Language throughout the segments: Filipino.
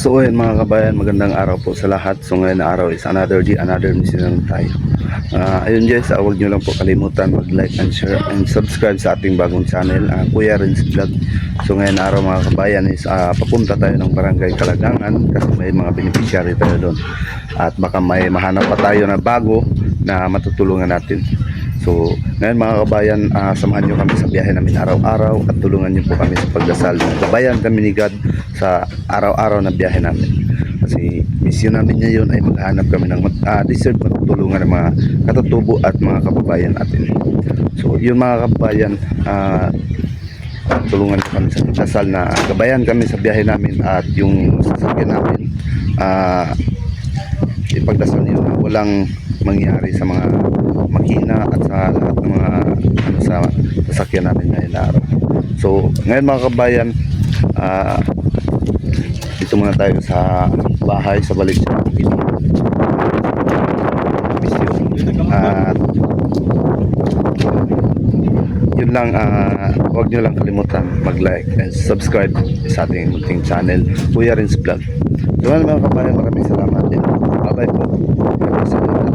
So ayun mga kabayan, magandang araw po sa lahat. So ngayon na araw is another day, another mission naman tayo. Ayun guys, huwag nyo lang po kalimutan mag-like and share and subscribe sa ating bagong channel, Kuya Renz Vlog. So ngayon na araw mga kabayan is papunta tayo ng Barangay Kalagangan kasi may mga beneficiary tayo doon. At baka may mahanap pa tayo na bago na matutulungan natin. So ngayon mga kabayan, samahan nyo kami sa biyahe namin araw-araw at tulungan nyo po kami sa pagdasal. Gabayan kami ni God sa araw-araw na biyahe namin. Kasi mission namin ngayon ay maghanap kami ng deserve matutulungan ng mga katutubo at mga kababayan natin. So yun mga kababayan, tulungan kami sa pagdasal na gabayan kami sa biyahe namin at yung sasakyan namin ipagdasal nyo na walang mangyari sa mga makina at sa lahat ng mga sa sasakyan namin ngayon na araw. So ngayon mga kabayan, dito muna tayo sa bahay sa balik sa ating at yun lang, huwag nyo lang kalimutan mag-like and subscribe sa ating munting channel Kuya Renz Vlog. So mga kabayan, maraming salamat din. Bye bye po. Maraming salamat.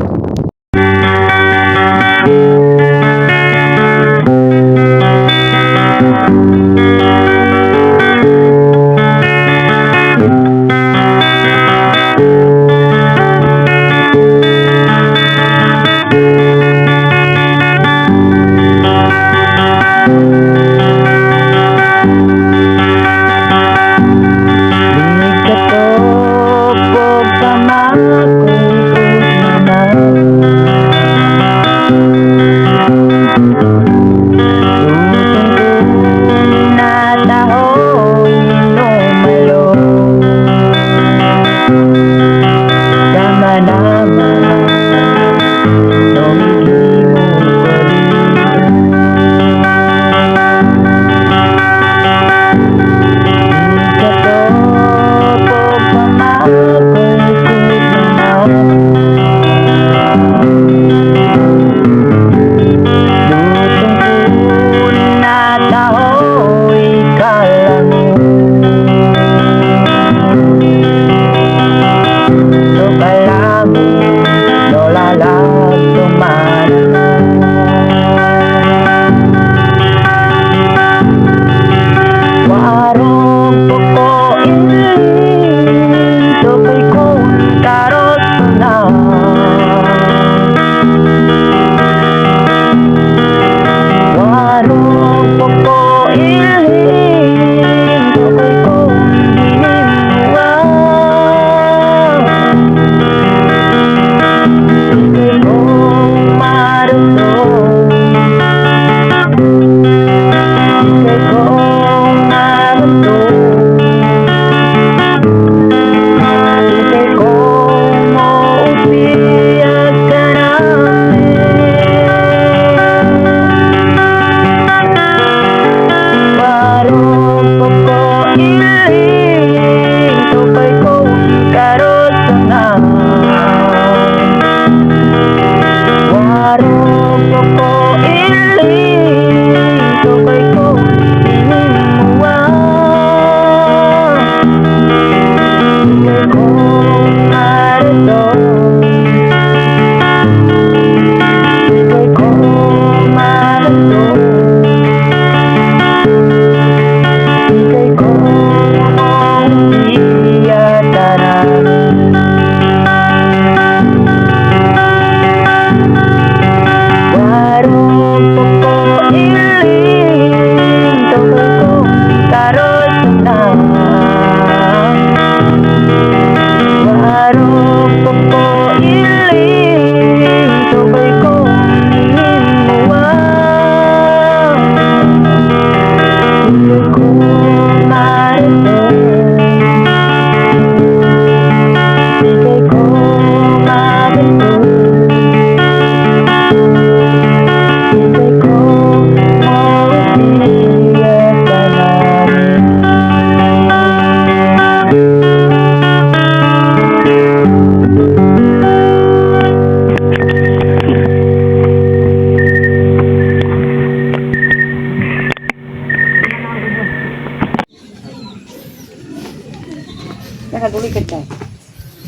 Nakaduli ka dyan.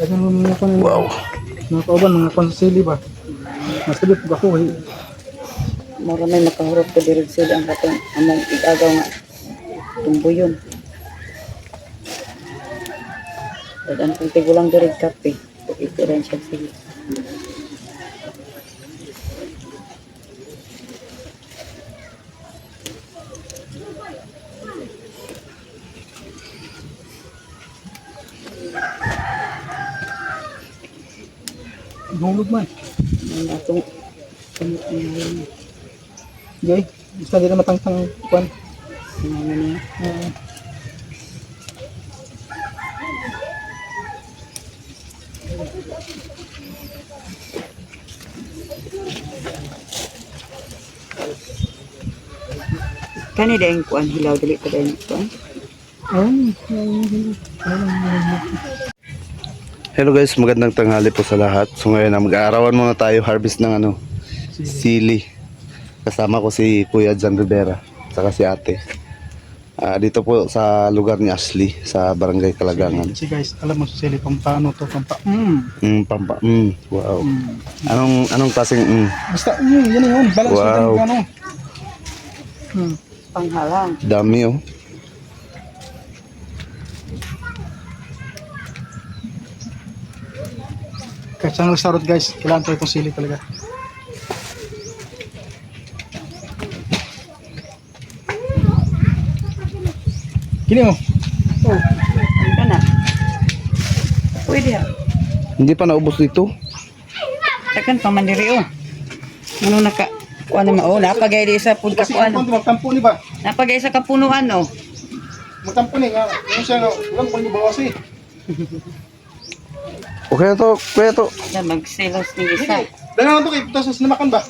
Dagan mo mga kanan. Wow. Mga kauban, mga konsili ba? Masalip ko ako eh. Mura may makahurot ka diril sila ang katong among igagaw nga. Tumbuyon. Dadan kung tigulang diril kape. Ito rin siya sila. Hulog man. Ang atong Jay, gusto din na matangtang kuan. ano niya. Kani dahil kuan hilaw dili ka dahil kuan. Hello guys, magandang tanghali po sa lahat. So ngayon na mag-aarawan muna tayo harvest ng sili. Kasama ko si Kuya Jan Rivera, saka si ate. Dito po sa lugar ni Ashley, sa Barangay Kalagangan. Si guys, alam mo si Sili pampaano to, Wow. Anong klaseng Basta, yan yun. Balance Wow. na ano. Panghalang. dami oh. Kahit saan restaurant guys, kailangan ko itong sili talaga. Kini mo. Oh, ano ka na? Pwede ha. Hindi pa naubos dito. Takan pa mandiri oh. Ano naka kuan na oh, napagay di sa pud ka Kasi kuan. kung magtampo ni ba? Napagay sa kapunuan oh. Magtampo ni nga. Yung siya nga, walang pang bawas eh. Okay na to, kuya to. Dan magselos ni isa. Dala na to kay putas sa sinamakan ba?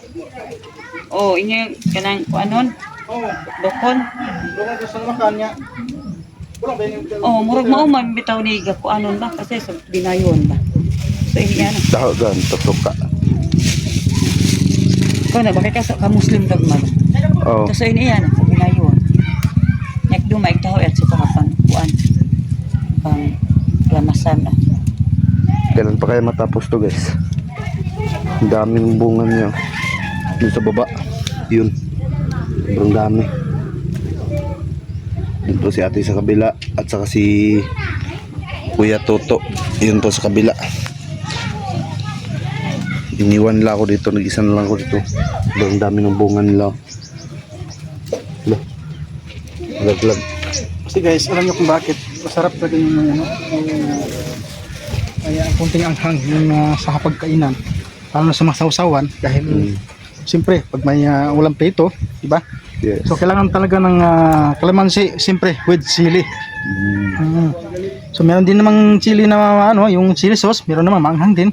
Oh, inyo kanang kuanon, Oo. dokon. Doon ko sa sinamakan niya. Wala ba yung... Oh, murag mao man bitaw ni kuanon ba kasi sa dinayon ba. So iya na. Dahogan, tutuka. Ko na bakit ka Muslim dagman. Oh. So iya na sa dinayon. Nek dumay taho at sa pang kuan. Pang lamasan ah. Kailan pa kaya matapos to guys? Ang daming bunga niya. Doon sa baba. Yun. Sobrang dami. Yun po si ate sa kabila. At saka si Kuya Toto. Yun po sa kabila. Iniwan lang ako dito. Nag-isa na lang ako dito. Sobrang dami ng bunga nila. Laglag. Kasi guys, alam niyo kung bakit masarap talaga yung ano, kaya kunting anghang yung sa kapagkainan. Lalo na sa mga sausawan dahil siyempre pag may ulam prito, di ba? Yes. So kailangan talaga ng kalamansi siyempre with chili. So meron din namang chili na ano, yung chili sauce, meron naman manghang din.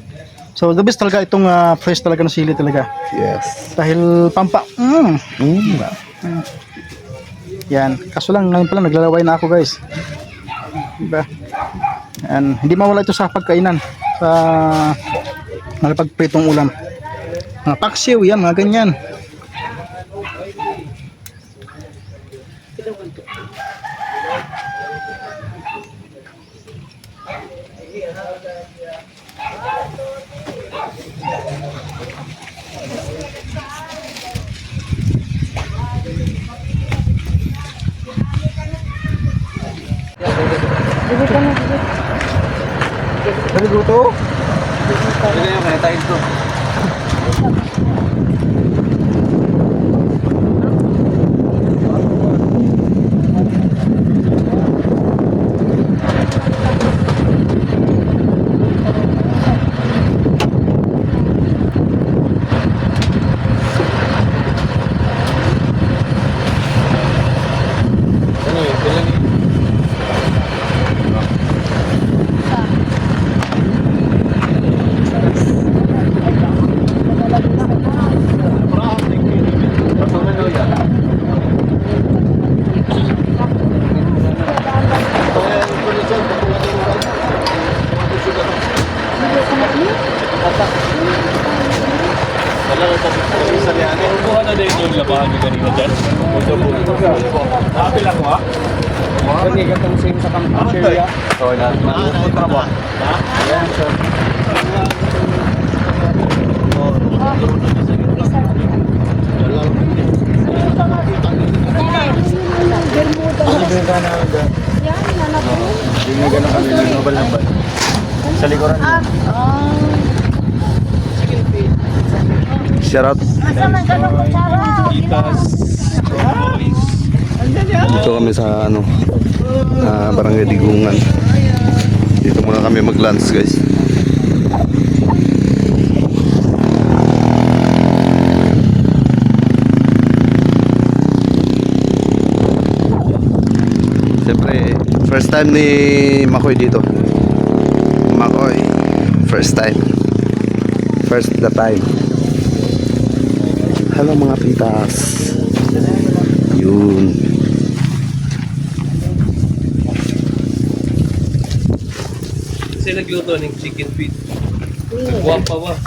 So the best talaga itong fresh talaga na chili talaga. Yes. Dahil pampa. Yan, kaso lang ngayon pala naglalaway na ako guys. Diba? And hindi mawala ito sa pagkainan sa malapagpritong ulam. Mga paksiw yan, mga ganyan. Dari guto? Hindi yung kaya tayo ito. Ano na din yung labahan ni kanina dyan? Happy lang ba? Gani katong same sa Cambodia. So na manukod pa ba? Ayan sir. Sa likuran. Shout out. Dito kami sa ano, Barangay Digungan. Dito muna kami mag-lunch, guys. Siyempre, first time ni Makoy dito. Makoy, first time. First the time. Hello mga pintas. Yun. Kasi nagluto ng chicken feet. Guwapa ba?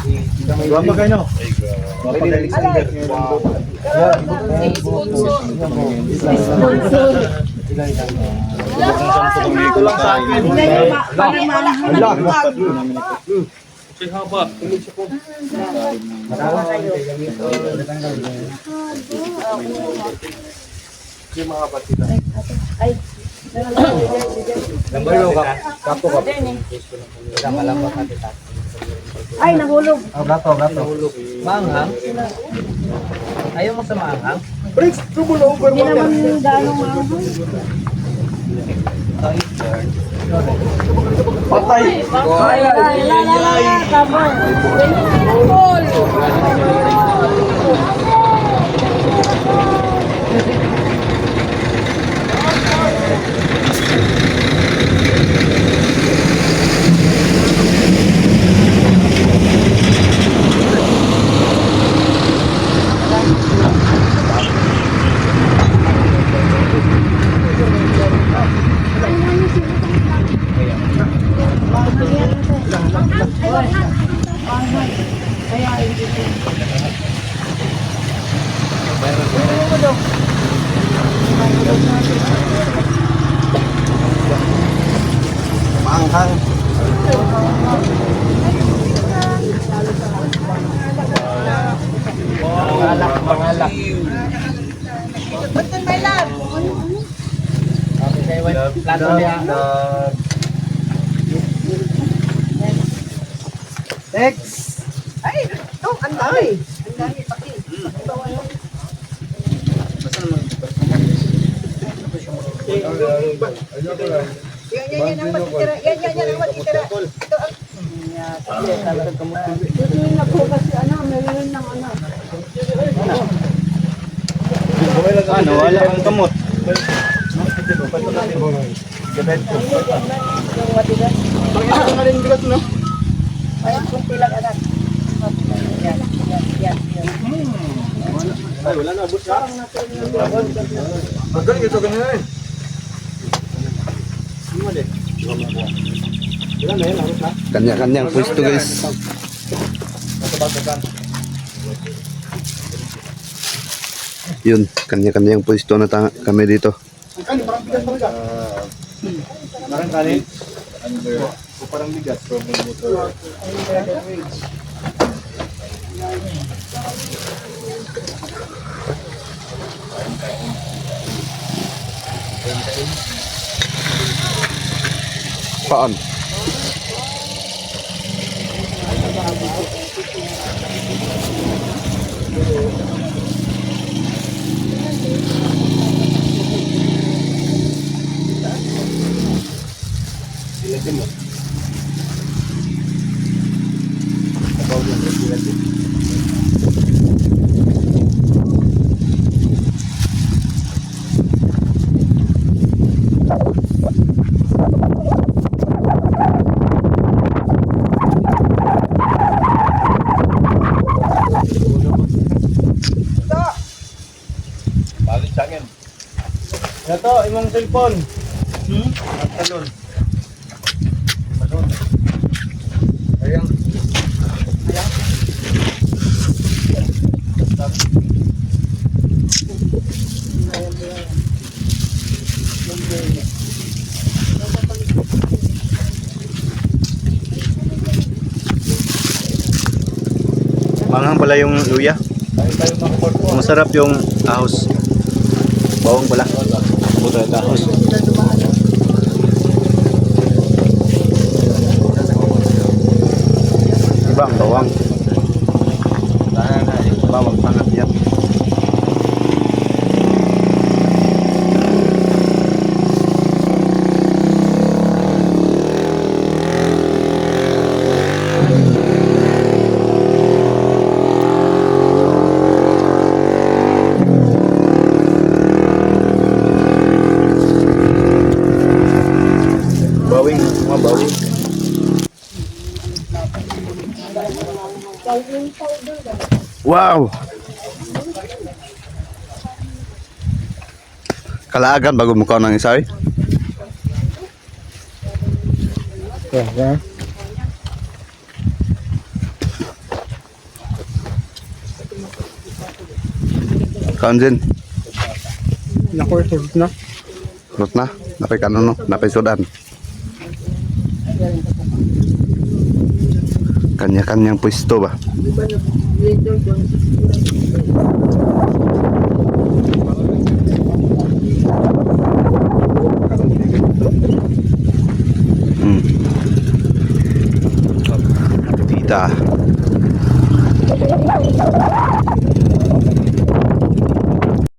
Guwapa kayo, no? Guwapa ka Alexander. Ito lang sa akin. Say haba. Ay, nahulog. Brato. Maanghang? Ayaw mo sa maanghang? Hindi naman gano'ng mahal. Patay. Maanghang. Mangalak. Basta may love. Okay, say what? Plato niya. Next. Ay, ito, ang dami. Ang dami pati. Yan ang matitira. Yan ang matitira. Ito ang... Ito yung nagbukas si ano, meron ng ano. Ano, wala kang kamot. Panginoon nga rin bigat, no? Ay, kunti lang anak. Yan. Ay, wala na, abot ka. Magaling ito ganyan rin. Kanya-kanyang pwesto, guys. Yun, kanya-kanyang pwesto na kami dito. Ang kanin, parang bigat talaga. Parang kanin? Parang bigat. Paan? Ito, imong cellphone. Talon. Ayan. Manghang pala yung luya. Masarap yung ahos. Bawang pala. Buto at ahos. Iba ang bawang. Bawang pangat yan. Bawing, mga bawing. Wow! Kalaagan bago mo ng isa eh. Kaunjin, Nako, surut na. rot na. Napay kanon no, napay sudan. Kanya-kanyang pwesto ba? Tita.